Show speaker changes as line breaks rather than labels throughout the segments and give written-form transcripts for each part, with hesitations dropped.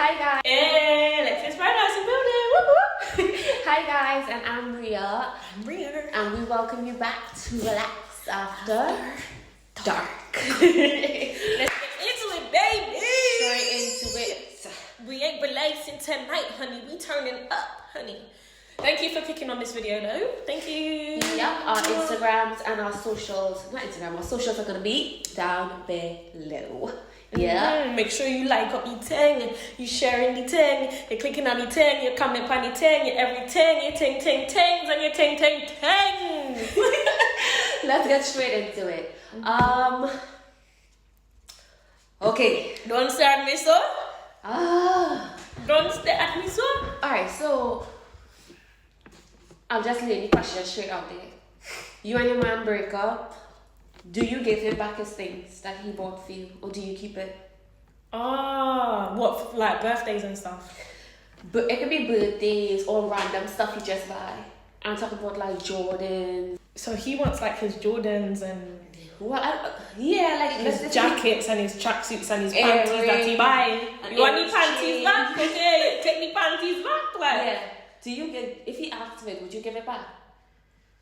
Hi guys.
And Alexis Prenups in building. Whoop, whoop.
Hi guys, and I'm Ria.
I'm Ria.
And we welcome you back to Relax After Dark.
Let's get into it, baby.
Straight into it.
We ain't relaxing tonight, honey. We turning up, honey. Thank you for clicking on this video, though. Thank you.
Yep, our Instagrams and our socials, not Instagram, our socials are going to be down below. Yeah.
Make sure you like up your thing, you sharing the thing, you're clicking on the thing, you comment on the thing, you everything, you ting tings and you ting.
Let's get straight into it. Okay.
Don't start me so. Don't start me so.
Alright, so I'll just lay the question straight out there. You and your man break up. Do you give him back his things that he bought for you, or do you keep it?
What, like birthdays and stuff?
But it could be birthdays or random stuff you just buy. I'm talking about like Jordans.
So he wants like his Jordans and his jackets and his tracksuits and his panties that he buy. You want the panties back? Okay, take the panties back, like.
Yeah. Do you get, if he asks for it, would you give it back?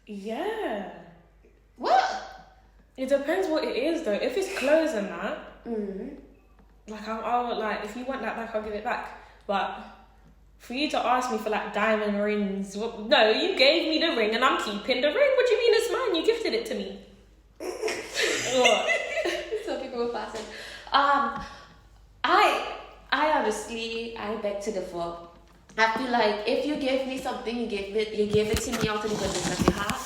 Yeah.
What?
It depends what it is though. If it's clothes and that, like I'll like, if you want that back, I'll give it back. But for you to ask me for like diamond rings, no, you gave me the ring and I'm keeping the ring. What do you mean it's mine? You gifted it to me. What?
So people were passing. I honestly, I beg to differ. I feel like if you gave me something, you gave it to me out of the goodness of your heart.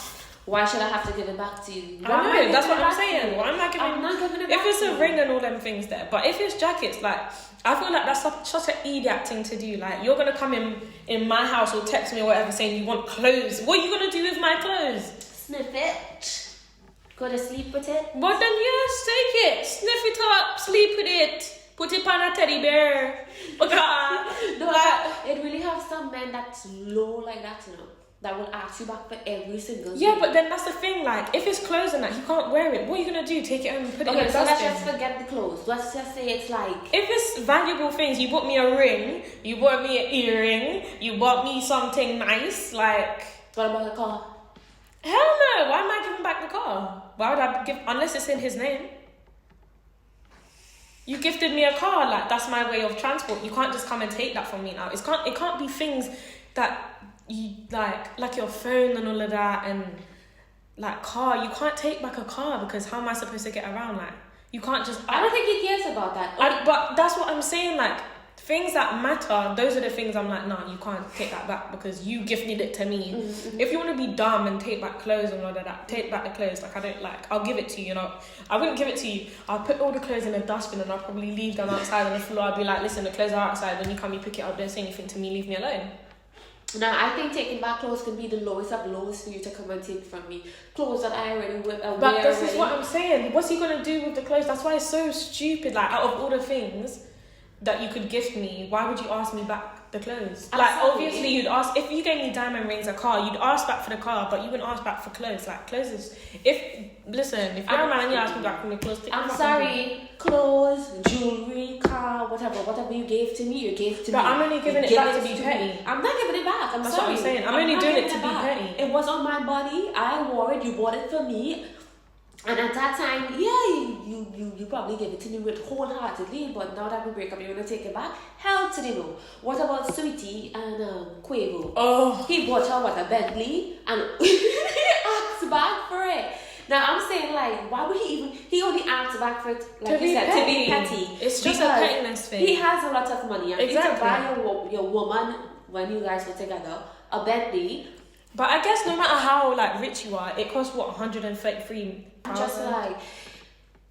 Why should I have to give it back to you?
I know, that's what I'm saying. Why am I giving?
I'm not giving it back.
If it's a ring and all them things there, but if it's jackets, like I feel like that's such an idiot thing to do. Like you're gonna come in my house or text me or whatever saying you want clothes. What are you gonna do with my clothes?
Sniff it. Go to sleep with it.
But then yes, take it, sniff it up, sleep with it, put it on a teddy bear.
No, it really have some men that's low like that, you know, that will ask you back for every single thing.
Yeah, but then that's the thing, like, if it's clothes and that, you can't wear it. What are you going to do? Take it home and put it in the dustbin?
Okay, so let's just forget the clothes. Let's just say it's like...
If it's valuable things, you bought me a ring, you bought me an earring, you bought me something nice, like...
What about the car?
Hell no! Why am I giving back the car? Why would I give... Unless it's in his name. You gifted me a car, like, that's my way of transport. You can't just come and take that from me now. It can't be things that... you like your phone and all of that, and like car, you can't take back a car because how am I supposed to get around? Like you can't just...
I don't think he cares about that.
But that's what I'm saying, like things that matter, those are the things I'm like, nah, you can't take that back because you gifted it to me. If you want to be dumb and take back clothes and all of that, take back the clothes. Like I don't like, I'll give it to you, you know. I wouldn't give it to you. I'll put all the clothes in a dustbin and I'll probably leave them outside on the floor. I'll be like, listen, the clothes are outside. When you come, you pick it up. Don't say anything to me. Leave me alone.
Now, I think taking back clothes can be the lowest of lows for you to come and take from me. Clothes that I already wear.
But this is what I'm saying. What's he going to do with the clothes? That's why it's so stupid. Like, out of all the things that you could gift me, why would you ask me back the clothes? Like, obviously, you'd ask... If you gave me diamond rings, a car, you'd ask back for the car, but you wouldn't ask back for clothes. Like, clothes is... Listen, if you're a man and you ask me back for the clothes...
I'm sorry. Clothes, jewelry, car, whatever you gave to me, you gave to me.
But I'm only giving it back to be petty.
I'm not giving it back.
That's what I'm saying. I'm only doing it to be petty.
It was on my body. I wore it. You bought it for me. And at that time, yeah, you probably gave it to me with wholeheartedly, but now that we break up, you want to take it back? Hell to the no. What about Sweetie and Quavo?
Oh.
He bought her, a Bentley, and he asked back for it. Now, I'm saying, like, why would he only asked back for it, like you said, to be petty.
It's just a pettiness thing.
He has a lot of money. And
exactly.
To buy your woman, when you guys were together, a Bentley.
But I guess no matter how like rich you are, it costs what, 133.
I'm just like,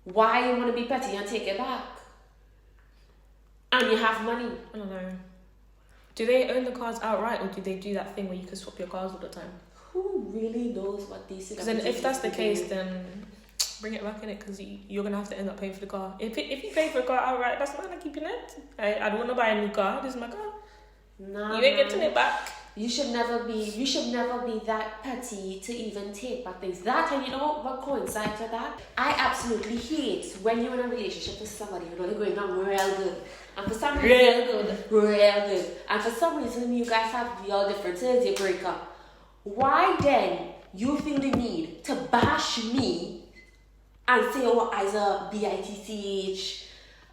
why you want to be petty and take it back? And you have money.
I don't know. Do they own the cars outright, or do they do that thing where you can swap your cars all the time?
Who really knows what these?
Because then, if that's the case, then bring it back in it, because you're gonna have to end up paying for the car. If you pay for a car outright, that's mine. I'm keeping it. I don't want to buy a new car. This is my car.
Nah,
you ain't getting it back.
You should never be that petty to even take back things. That, and you know what coincides with that? I absolutely hate when you're in a relationship with somebody, you know, they're going on real good. And for some reason, real good. And for some reason, you guys have real differences, you break up. Why then you feel the need to bash me and say, oh, I's a bitch,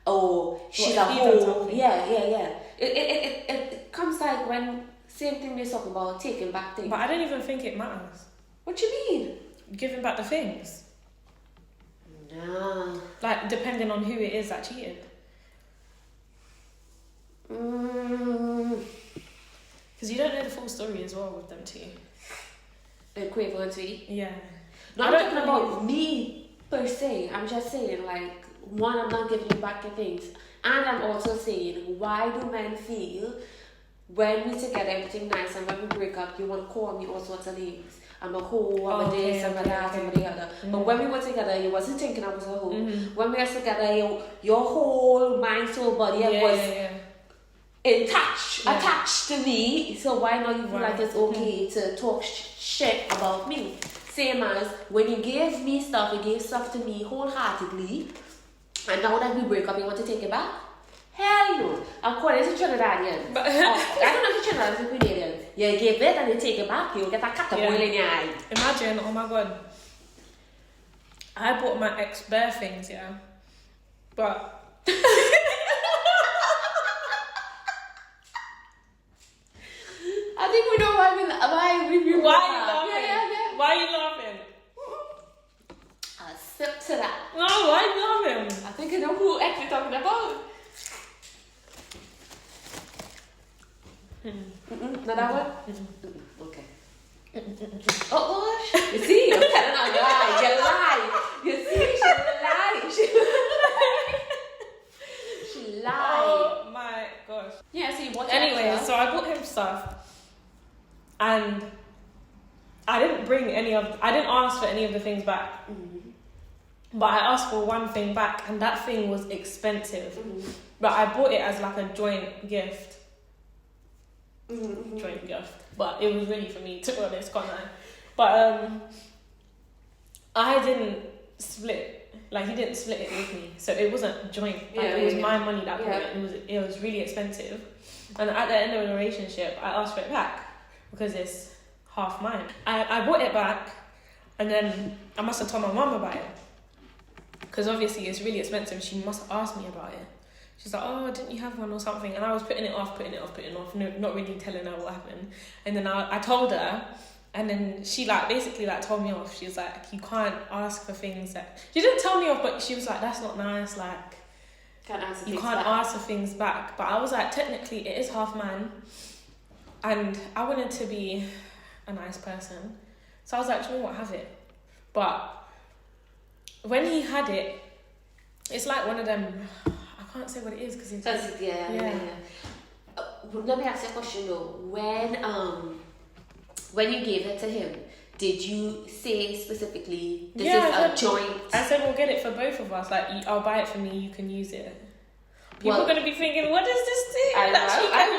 or she's a hoe? Yeah. It comes like when, same thing they're talking about, taking back things.
But I don't even think it matters.
What you mean?
Giving back the things.
Nah.
Like, depending on who it is that cheated. Because you don't know the full story as well with them too.
Quavo and Tweety?
Yeah.
No, I'm talking about me per se. I'm just saying, like, one, I'm not giving you back your things. And I'm also saying, why do men feel when we together, everything nice, and when we break up, you want to call me all sorts of names? I'm a hoe, I'm a this, I'm a that, I'm a the other. But when we were together, you wasn't thinking I was a hoe. When we were together, your whole mind, soul, body was attached to me. So why not you feel like it's okay to talk shit about me? Same as when you gave me stuff, you gave stuff to me wholeheartedly, and now that we break up, you want to take it back? Hell no. According to Trinidadians. I don't know if it's Trinidadians or Grenadians. You give it and you take it back, you'll get a catapult in your eye.
Imagine, oh my god. I bought my ex bare things, yeah. But
I think we know why we
Why are you laughing?
Yeah.
Why are you laughing?
I'll sip to that.
No, why are you laughing?
I think I know who actually talking about. Not that one? Okay. Oh gosh. You see, you're telling a lie. You lie. You see, she lied.
Oh my gosh.
Yeah, so you bought
Anyway, so I bought him stuff, and I didn't ask for any of the things back. But I asked for one thing back, and that thing was expensive. But I bought it as like a joint gift. Joint gift. But it was really for me, to be honest, can't I? But I didn't split. Like, he didn't split it with me. So it wasn't joint. Like, it was my money that bought it. It was really expensive. And at the end of the relationship, I asked for it back because it's half mine. I bought it back, and then I must have told my mum about it. Because obviously it's really expensive. She must have asked me about it. She's like, oh, didn't you have one or something? And I was putting it off, no, not really telling her what happened. And then I told her, and then she basically told me off. She's like, you can't ask for things that... She didn't tell me off, but she was like, that's not nice, like... You can't ask for things back. But I was like, technically, it is half mine. And I wanted to be a nice person. So I was like, do you know what, have it. But when he had it, it's like one of them... I can't say what it is because it's...
Yeah. Let me ask you a question though. When you gave it to him, did you say specifically, this is a joint?
I said, we'll get it for both of us. Like, I'll buy it for me, you can use it. People are going to be thinking, what is this thing?
I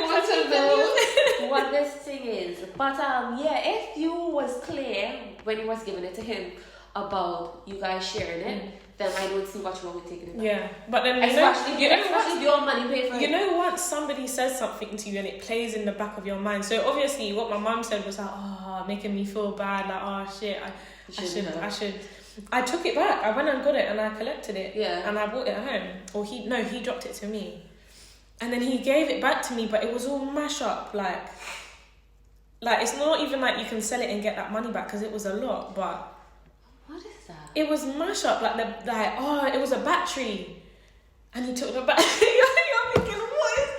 want to know what this thing is. But if you was clear when you was giving it to him about you guys sharing it, then I don't see what's wrong with taking it back. Yeah,
but then
especially your money paid for it.
You know, once somebody says something to you and it plays in the back of your mind. So obviously, what my mum said was like, making me feel bad. Like, oh shit, I should. I took it back. I went and got it and I collected it.
Yeah.
And I brought it home. Or he dropped it to me, and then he gave it back to me. But it was all mash up. Like it's not even like you can sell it and get that money back because it was a lot, but.
What is that?
It was mash up, it was a battery, and he took the battery. You're thinking, what is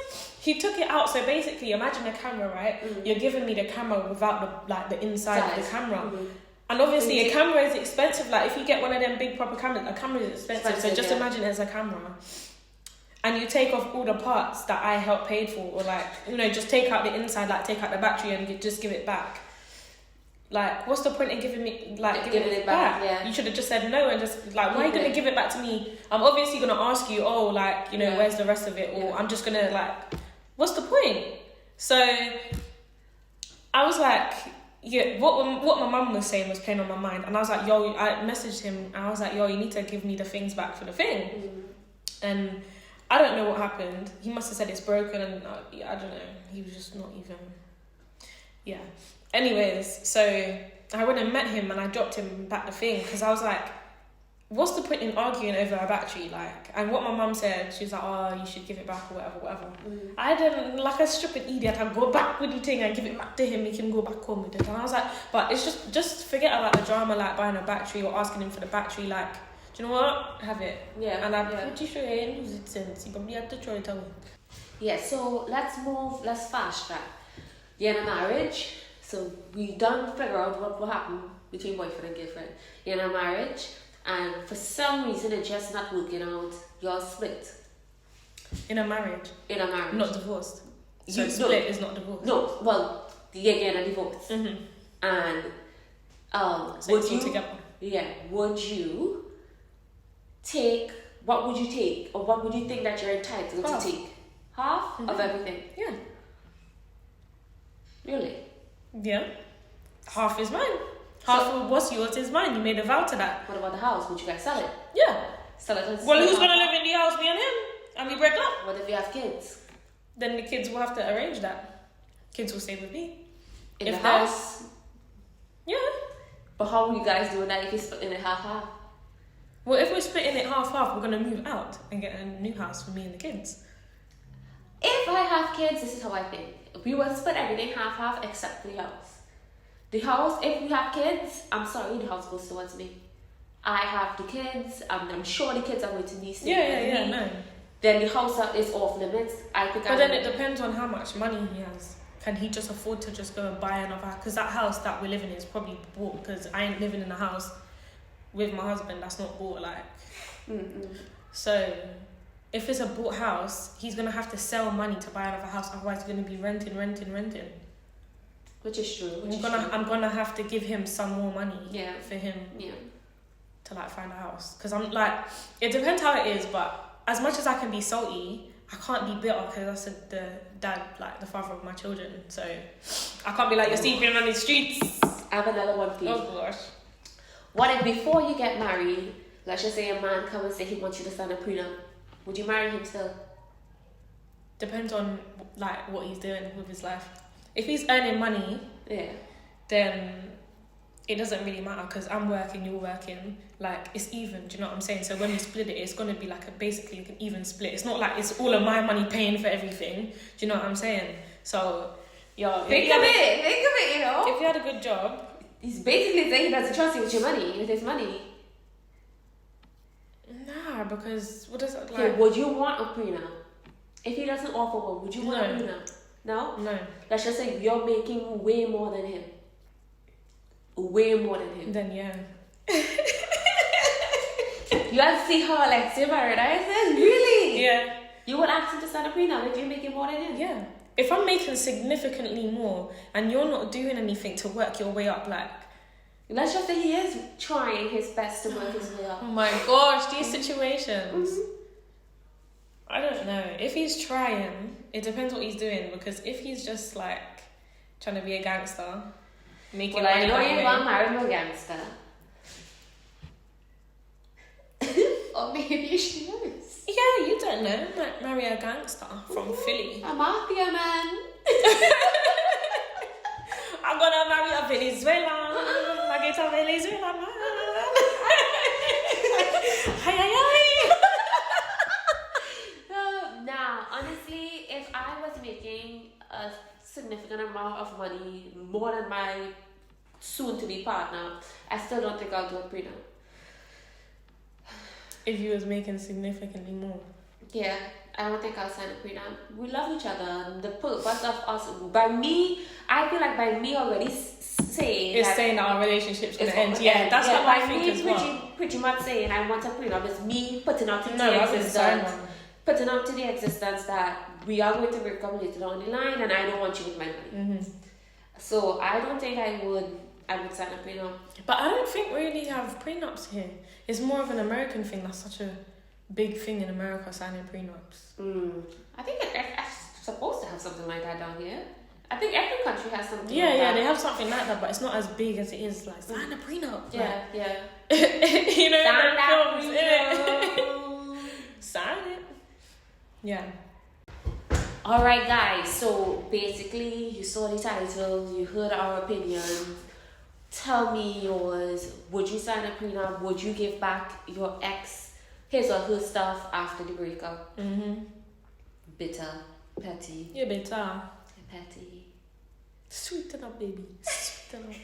this? He took it out. So basically, imagine a camera, right? You're giving me the camera without the inside of the camera, and obviously a camera is expensive. Like if you get one of them big proper cameras, a camera is expensive. So just imagine it as a camera, and you take off all the parts that I helped paid for, or just take out the inside, take out the battery, and just give it back. Like, what's the point in giving me, giving it back? Yeah. You should have just said no and just, why are you going to give it back to me? I'm obviously going to ask you, where's the rest of it? Or I'm just going to, what's the point? So, I was like, yeah, what my mum was saying was playing on my mind, and I was like, yo, I messaged him, and I was like, yo, you need to give me the things back for the thing. And I don't know what happened. He must have said it's broken, and I don't know. He was just not even. Yeah. Anyways, so I went and met him, and I dropped him back the thing because I was like, what's the point in arguing over a battery? Like, and what my mum said, she was like, oh, you should give it back or whatever. I didn't, like a stupid idiot, I'd go back with the thing and give it back to him, make him go back home with it. And I was like, but it's just forget about the drama, like buying a battery or asking him for the battery. Like, do you know what? Have it.
Yeah.
And I'm pretty sure he didn't use it since. He probably had to throw it away.
Yeah, so let's fast track. You're in a marriage, so we done figure out what happened between boyfriend and girlfriend. You're in a marriage, and for some reason it's just not working out. You're split.
In a marriage?
In a marriage.
Not divorced. So split is not divorced.
No, well, you're getting a divorce. And
so
would
it's
you
all together.
Yeah, would you take, what would you take, or what would you think that you're entitled to take? Half of everything?
Yeah.
Really?
Yeah. Half is mine. Half of what's yours is mine. You made a vow to that.
What about the house? Would you guys sell it?
Yeah.
Sell it and
Well, who's going to live in the house? Me and him. And we break up.
What if you have kids?
Then the kids will have to arrange that. Kids will stay with me.
In the house?
Yeah.
But how are you guys doing that if you're splitting it half-half?
Well, if we're splitting it half-half, we're going to move out and get a new house for me and the kids.
If I have kids, this is how I think. We will split everything half-half except for the house. The house, if we have kids, I'm sorry, the house goes towards me. I have the kids, I'm sure the kids are going to be staying with me.
No.
Then the house is off limits. But
then it depends on how much money he has. Can he just afford to just go and buy another house? Because that house that we're living in is probably bought, because I ain't living in a house with my husband that's not bought, like. So if it's a bought house, he's going to have to sell money to buy another house, otherwise he's going to be renting.
Which is true.
I'm gonna have to give him some more money for him to like find a house. Because I'm like, it depends how it is, but as much as I can be salty, I can't be bitter because that's the dad, like the father of my children. So I can't be like, you're sleeping on the streets.
I have another one for you.
Oh gosh.
What if before you get married, let's just say a man comes and say he wants you to sign a prenup, would you marry him still?
Depends on like what he's doing with his life. If he's earning money, then it doesn't really matter because I'm working, you're working. Like, it's even, do you know what I'm saying? So when we split it, it's going to be like basically like an even split. It's not like it's all of my money paying for everything. Do you know what I'm saying? So, yo,
think of it, you know?
If you had a good job.
He's basically saying he doesn't trust you with your money, with his money.
Nah, because what does it like?
Okay, would you want a prenup? If he doesn't offer one, would you want a prenup? No?
No.
Let's just say you're making way more than him. Way more than him.
Then yeah.
You have to see how Alexia married. I said, really?
Yeah.
You would ask him to sign a prenup if you're making more than him?
Yeah. If I'm making significantly more and you're not doing anything to work your way up, like.
Let's just say he is trying his best to work his way up.
Oh my gosh, these situations. I don't know. If he's trying, it depends what he's doing. Because if he's just like trying to be a gangster, making money.
I know you're going to marry a gangster. Or maybe she is.
Yeah, you don't know. Might marry a gangster from Philly.
A mafia man.
I'm gonna marry a Venezuelan. I get a Venezuelan man.
Now, honestly, if I was making a significant amount of money, more than my soon-to-be partner, I still don't think I'll do a prenup.
If you was making significantly more.
Yeah, I don't think I'll sign a prenup. We love each other. The purpose of us, I feel like by me already saying...
It's saying that our relationship's going to end. Yeah, that's what I think as well.
Pretty much saying I want a prenup. It's me putting out to the existence that we are going to break up later down the line and I don't want you with my money. So I don't think I would sign a prenup.
But I don't think we really have prenups here. It's more of an American thing. That's such a big thing in America, signing prenups.
I think I'm supposed to have something like that down here. I think every country has something
Yeah,
like
yeah,
that.
they have something like that, but it's not as big as it is like sign a prenup.
Yeah, yeah.
You know,
Sign that
films,
prenup.
sign it. Yeah.
Alright guys, so basically you saw the title, you heard our opinions. Tell me yours. Would you sign a prenup? Would you give back your ex his or her stuff after the breakup? Bitter, petty.
You're better.
Petty.
Sweeten up, baby. Sweeten up.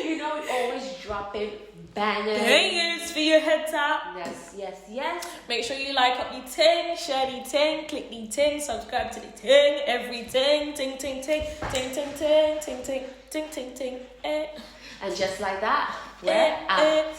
You know, we always dropping bangers.
Bangers for your head top.
Yes, yes, yes.
Make sure you like up the ting, share the ting, click the ting, subscribe to the ting, every ting, ting, ting, ting, ting, ting, ting, ting, ting, ting, ting, ting,
And just like that, we're out.